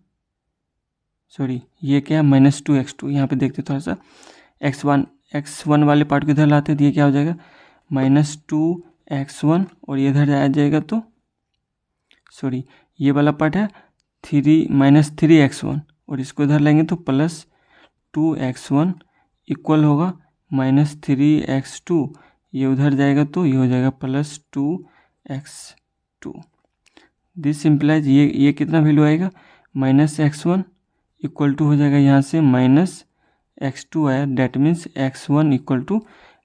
सॉरी, ये क्या है, -2x2। यहाँ पे देखते थोड़ा सा, x1 वाले पार्ट को इधर लाते तो ये क्या हो जाएगा, -2x1, और ये इधर आ जाएगा तो सॉरी ये वाला पार्ट है -3x1, और इसको इधर लेंगे तो +2x1 इक्वल होगा -3x2, ये उधर जाएगा तो ये हो जाएगा +2x2। दिस इम्प्लाइज ये कितना वैल्यू आएगा, -x1 इक्वल टू हो जाएगा यहाँ से -x2 आया, that means x1 equal to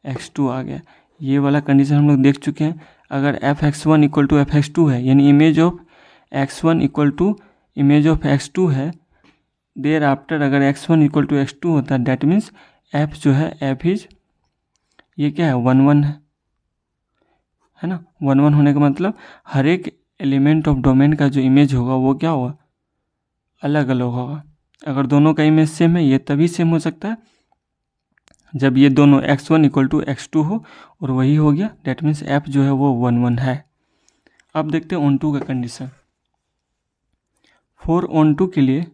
x2 आ गया। ये वाला कंडीशन हम लोग देख चुके हैं। अगर f(x1) इक्वल टू f(x2) है, यानी image of x1 equal to image of x2 है, देर आफ्टर अगर x1 इक्वल टू x2 होता है, डैट मीन्स f जो है f इज ये क्या है, 1 1 है ना। 1 1 होने का मतलब हर एक एलिमेंट ऑफ डोमेन का जो इमेज होगा वो क्या होगा, अलग अलग होगा। अगर दोनों का इमेज सेम है, ये तभी सेम हो सकता है जब ये दोनों x1 इक्वल टू x2 हो, और वही हो गया, डेट मीन्स f जो है वो 1 1 है। अब देखते हैं ऑन टू का कंडीशन। फॉर ऑन टू के लिए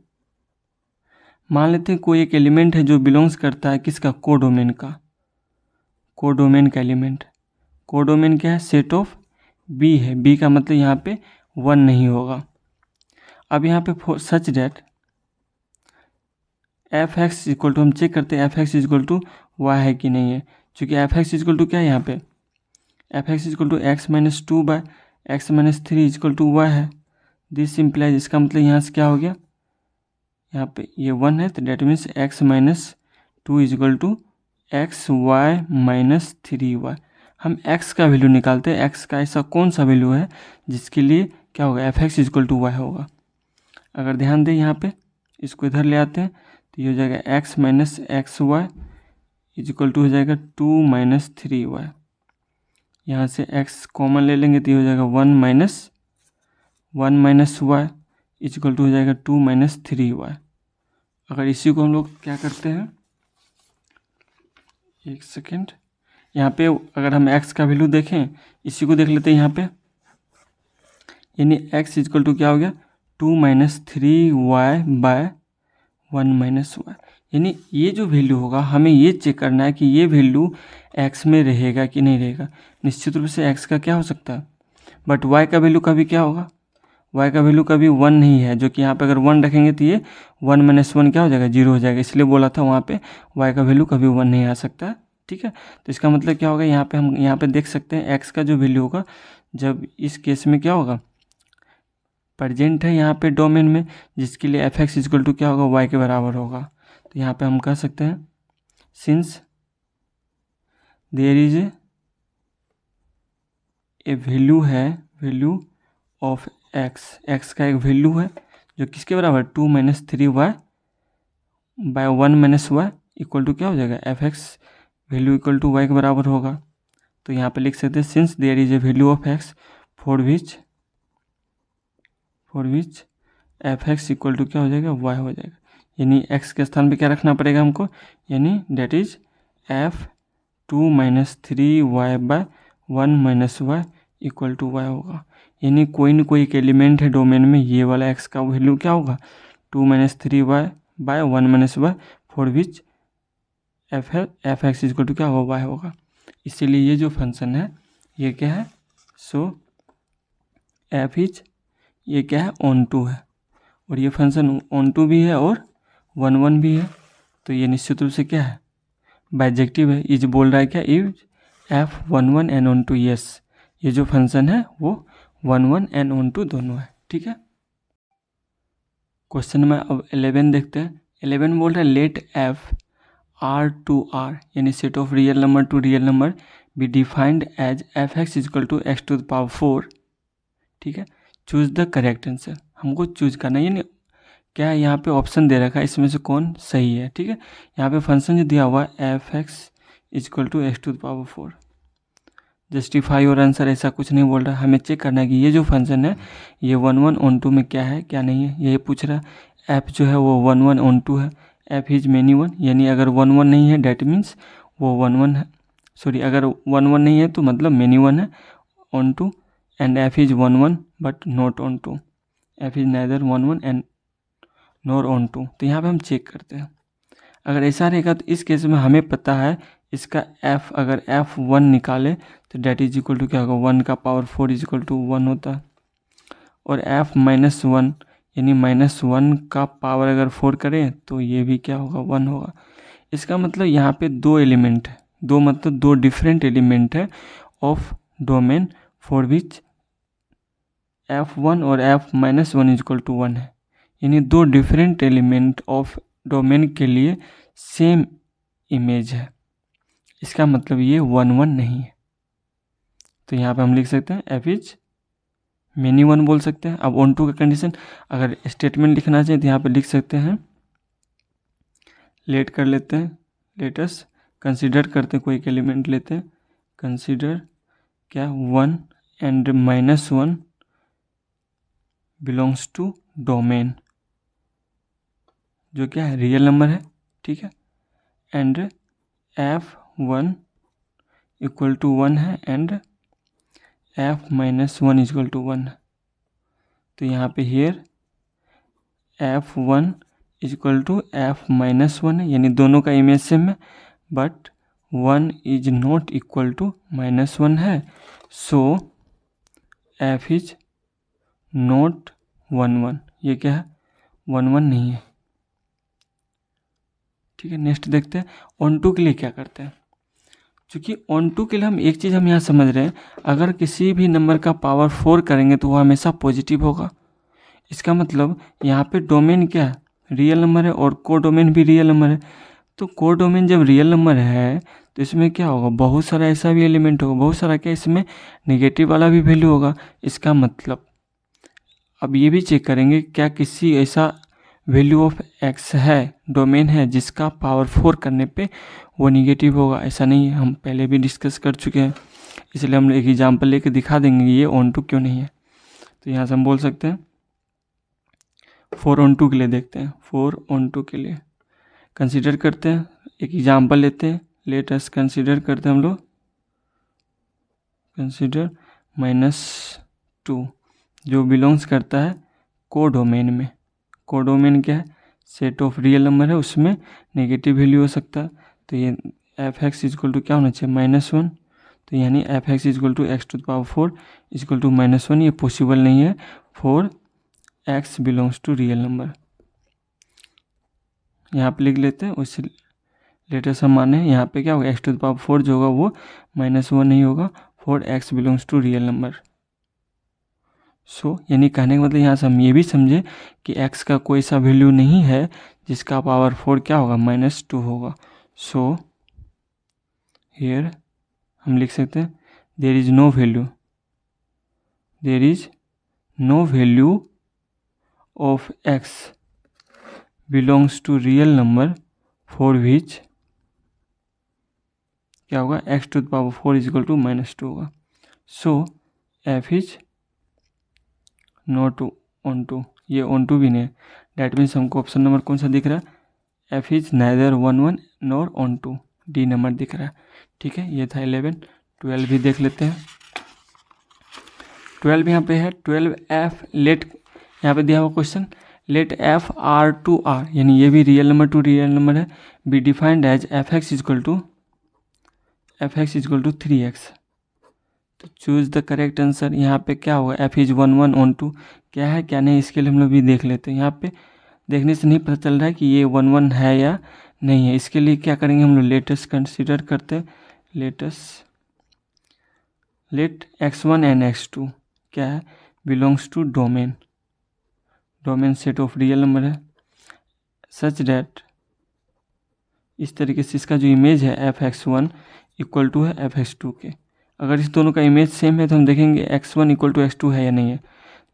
मान लेते हैं कोई एक एलिमेंट है जो बिलोंग्स करता है किसका, कोडोमेन का, कोडोमेन का एलिमेंट। कोडोमेन क्या है, सेट ऑफ बी है, बी का मतलब यहाँ पे 1 नहीं होगा। अब यहाँ पे सच डेट f(x) इक्वल टू, हम चेक करते हैं f(x) इक्वल टू y है कि नहीं है, क्योंकि f(x) इक्वल टू क्या है, यहाँ पे f(x) equal to x - 2 by x - 3 equal to y है। दिस इम्प्लाइज, इसका मतलब यहाँ से क्या हो गया, यहाँ पे ये 1 है तो that means x - 2 equal to xy - 3y। हम x का वैल्यू निकालते हैं, x का ऐसा कौन सा वैल्यू है जिसके लिए क्या होगा, f(x) इक्वल टू y होगा। अगर ध्यान दें यहाँ पे, इसको इधर ले आते हैं तो ये हो जाएगा x - xy इक्वल टू हो जाएगा 2 - 3y। यहाँ से x कॉमन ले लेंगे तो ये हो जाएगा 1 - y इक्वल टू हो जाएगा 2 - 3y। अगर इसी को हम लोग क्या करते हैं, एक सेकेंड, यहाँ पे अगर हम x का वैल्यू देखें, इसी को देख लेते हैं यहाँ पे, यानी x इक्वल टू क्या हो गया, 2 - 3y बाय 1 - y। यानी ये जो वैल्यू होगा हमें ये चेक करना है कि ये वैल्यू x में रहेगा कि नहीं रहेगा। निश्चित रूप से x का क्या हो सकता है, बट y का वैल्यू कभी क्या होगा, y का वैल्यू कभी 1 नहीं है, जो कि यहाँ पे अगर 1 रखेंगे तो ये 1 - 1 क्या हो जाएगा, 0 हो जाएगा। इसलिए बोला था वहाँ पे y का वैल्यू कभी 1 नहीं आ सकता। ठीक है, तो इसका मतलब क्या होगा, यहाँ पे हम यहाँ पे देख सकते हैं x का जो वैल्यू होगा, जब इस केस में क्या होगा, प्रेजेंट है यहाँ पे डोमेन में, जिसके लिए f(x) इक्वल टू क्या होगा, y के बराबर होगा। तो यहाँ पे हम कह सकते हैं since there is a value है, वैल्यू ऑफ x का एक वैल्यू है जो किसके बराबर, 2 - 3y by 1 - y equal to क्या हो जाएगा, f(x) value equal to y के बराबर होगा। तो यहाँ पे लिख सकते हैं since there is a value of x for which f(x) equal to क्या हो जाएगा, y हो जाएगा। यानी x के स्थान पे क्या रखना पड़ेगा हमको, यानी that is f 2 - 3y by 1 - y equal to y होगा। यानी कोई न कोई एक एलिमेंट है डोमेन में, ये वाला x का वैल्यू क्या होगा, 2 - 3y by 1 minus y for which f है एफ एक्स इक्वल टू क्या होगा वाई होगा। इसीलिए ये जो फंक्शन है ये क्या है, सो एफ इज ये क्या है ऑन टू है, और ये फंक्शन ऑन टू भी है और 1 भी है, तो ये निश्चित रूप से क्या है बाइजेक्टिव है। इज बोल रहा है क्या is f 1 and onto, yes ये जो फंक्शन है वो 1 एंड ऑन टू दोनों है। ठीक है, क्वेश्चन में अब 11 देखते हैं। 11 बोल रहा है let f R to R यानी set of real number to real number be defined as f x equal to x to the power 4। ठीक है, चूज द करेक्ट आंसर, हमको चूज करना है, यानी क्या है यहाँ पे ऑप्शन दे रखा है, इसमें से कौन सही है। ठीक है, यहाँ पे फंक्शन जो दिया हुआ है F x equal to x to the power 4, justify और आंसर ऐसा कुछ नहीं बोल रहा, हमें चेक करना है कि ये जो फंक्शन है ये 1 ऑन टू में क्या है क्या नहीं है, ये पूछ रहा है। एफ जो है वो 1 ऑन टू है, एफ इज मेनी वन, यानी अगर 1 नहीं है डेट मीन्स वो 1 है, सॉरी अगर 1 नहीं है तो मतलब मेनी वन है onto, and f is 1 but not onto, f is neither 1 and nor onto. तो यहाँ पे हम चेक करते हैं, अगर ऐसा रहेगा तो इस केस में हमें पता है इसका f अगर f1 निकाले तो डेट इज इक्वल टू क्या होगा 1 का पावर 4 इज इक्वल टू 1 होता है, और f माइनस 1 यानी -1 का पावर अगर 4 करें तो ये भी क्या होगा 1 होगा। इसका मतलब यहाँ पे दो एलिमेंट है, दो मतलब दो डिफरेंट एलिमेंट है of domain for which f1 और f minus 1 is equal to 1 है, यानी दो डिफरेंट एलिमेंट ऑफ डोमेन के लिए सेम इमेज है, इसका मतलब ये 1 नहीं है। तो यहाँ पे हम लिख सकते हैं एफ इज मेनी वन बोल सकते हैं। अब ऑन टू का कंडीशन अगर स्टेटमेंट लिखना चाहिए तो यहाँ पे लिख सकते हैं, लेट कर लेते हैं, लेटस कंसिडर करते हैं, कोई एक एलिमेंट लेते हैं, कंसिडर क्या 1 एंड -1 बिलोंग्स टू डोमेन जो क्या है रियल नंबर है। ठीक है, एंड f1 इक्वल टू 1 है and f minus 1 equal to 1 है। तो यहाँ पे here f1 equal to f minus 1 है, यानी दोनों का इमेज सेम है, but 1 is not equal to -1 है, सो f इज नॉट 1 ये क्या है 1 नहीं है। ठीक है, नेक्स्ट देखते हैं ऑन टू के लिए क्या करते हैं। क्योंकि ऑन टू के लिए हम एक चीज़ हम यहाँ समझ रहे हैं, अगर किसी भी नंबर का पावर 4 करेंगे तो वो हमेशा पॉजिटिव होगा। इसका मतलब यहाँ पे डोमेन क्या है रियल नंबर है और को डोमेन भी रियल नंबर है, तो को डोमेन जब रियल नंबर है तो इसमें क्या होगा बहुत सारा ऐसा भी एलिमेंट होगा, बहुत सारा क्या इसमें नेगेटिव वाला भी वैल्यू होगा। इसका मतलब अब ये भी चेक करेंगे क्या किसी ऐसा वैल्यू ऑफ एक्स है डोमेन है जिसका पावर 4 करने पे वो निगेटिव होगा, ऐसा नहीं है, हम पहले भी डिस्कस कर चुके हैं, इसलिए हम एक एग्जांपल लेके दिखा देंगे ये ऑन टू क्यों नहीं है। तो यहाँ से हम बोल सकते हैं 4 ऑन टू के लिए देखते हैं, 4 ऑन टू के लिए कंसीडर करते हैं, एक एग्जांपल लेते हैं, लेट अस कंसीडर करते हैं हम लोग, कंसीडर -2 जो बिलोंग्स करता है को डोमेन में। को डोमेन क्या है सेट ऑफ रियल नंबर है, उसमें नेगेटिव वैल्यू हो सकता है, तो ये एफ एक्स इजक्वल टू क्या होना चाहिए -1, तो यानी f x equal to x to the power 4 is equal to -1 ये पॉसिबल नहीं है for x belongs to real number. यहाँ पे लिख लेते हैं, उससे लेटेस्ट हम माने यहाँ पे क्या होगा एक्स टू द पावर 4 जो होगा वो -1 नहीं होगा for x belongs to real number. So यानी कहने का मतलब यहाँ से हम ये भी समझे कि x का कोई सा वैल्यू नहीं है जिसका पावर 4 क्या होगा -2 होगा। सो हियर हम लिख सकते हैं there is no value, there is no value of x belongs to real number for which क्या होगा x to the power 4 equal to -2 होगा। So f is not onto, ये ऑन टू भी नहीं है, डैट मीन्स हमको option number कौन सा दिख रहा है f is neither 1 nor onto, D number दिख रहा है। ठीक है, ये था 11। 12 भी देख लेते हैं। 12 यहाँ पे है 12 एफ लेट, यहाँ पे दिया हुआ question let f R to R, यानी ये भी real number to real number है, B defined as f x equal to 3x। तो चूज द करेक्ट आंसर। यहाँ पे क्या होगा, एफ इज 1 1 ऑन 2, क्या है क्या नहीं, इसके लिए हम लोग भी देख लेते हैं। यहाँ पे देखने से नहीं पता चल रहा है कि ये 1 1 है या नहीं है। इसके लिए क्या करेंगे हम लोग, लेटेस्ट कंसिडर करते हैं। लेट x1 एंड x2 क्या है, belongs to domain set of real number है, सच डैट, इस तरीके से इसका जो इमेज है f(x1) इक्वल टू है f(x2) के। अगर इस दोनों का इमेज सेम है तो हम देखेंगे x1 इक्वल टू x2 है या नहीं है।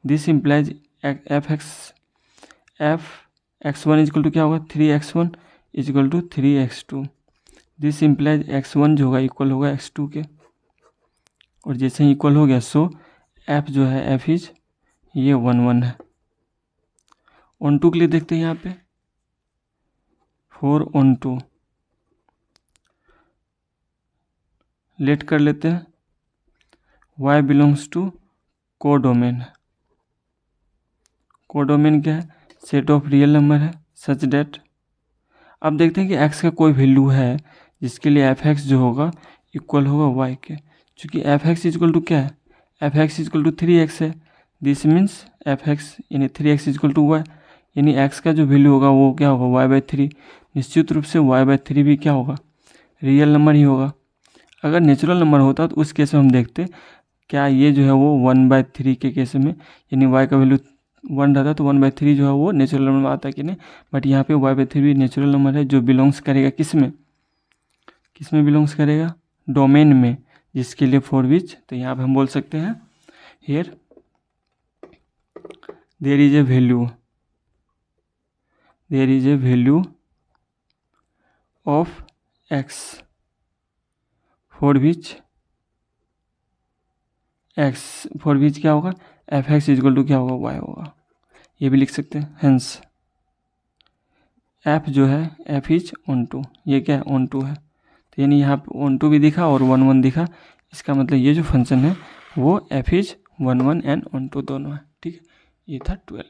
This implies f(x1) equal to क्या होगा, 3x1 equal to 3x2। This implies x1 जो होगा इक्वल होगा x2 के, और जैसे ही इक्वल हो गया सो f जो है f इज ये 1 1 है। ऑन टू के लिए देखते हैं यहाँ पे 4 ऑन 2 लेट कर लेते हैं, y belongs to codomain. Codomain क्या है, सेट ऑफ रियल नंबर है, सच डेट। अब देखते हैं कि x का कोई वैल्यू है जिसके लिए f(x) जो होगा इक्वल होगा y के। चूँकि f(x) इक्वल टू क्या है, f(x) इक्वल टू 3x है। दिस मीन्स f(x) यानी 3x इक्वल टू y, यानी x का जो वैल्यू होगा वो क्या होगा, y/3। निश्चित रूप से y/3 भी क्या होगा, रियल नंबर ही होगा। अगर नेचुरल नंबर होता तो उस केस में हम देखते क्या ये जो है वो 1/3 के केस में, यानी y का वैल्यू 1 रहता तो 1/3 जो है वो नेचुरल नंबर में आता कि नहीं। बट यहाँ पे y/3 भी नेचुरल नंबर है जो बिलोंग्स करेगा किस में बिलोंग्स करेगा, डोमेन में, जिसके लिए फॉर विच। तो यहाँ पे हम बोल सकते हैं here there is a value of x for which क्या होगा, f(x) इक्वल टू क्या होगा, y होगा। ये भी लिख सकते हैं। हेंस f जो है f इज ऑन टू, ये क्या है ऑन टू है। तो यानी यहाँ पे ऑन टू भी दिखा और 1 1 दिखा, इसका मतलब ये जो फंक्शन है वो f is 1 1 and onto दोनों है। ठीक है, ये था 12।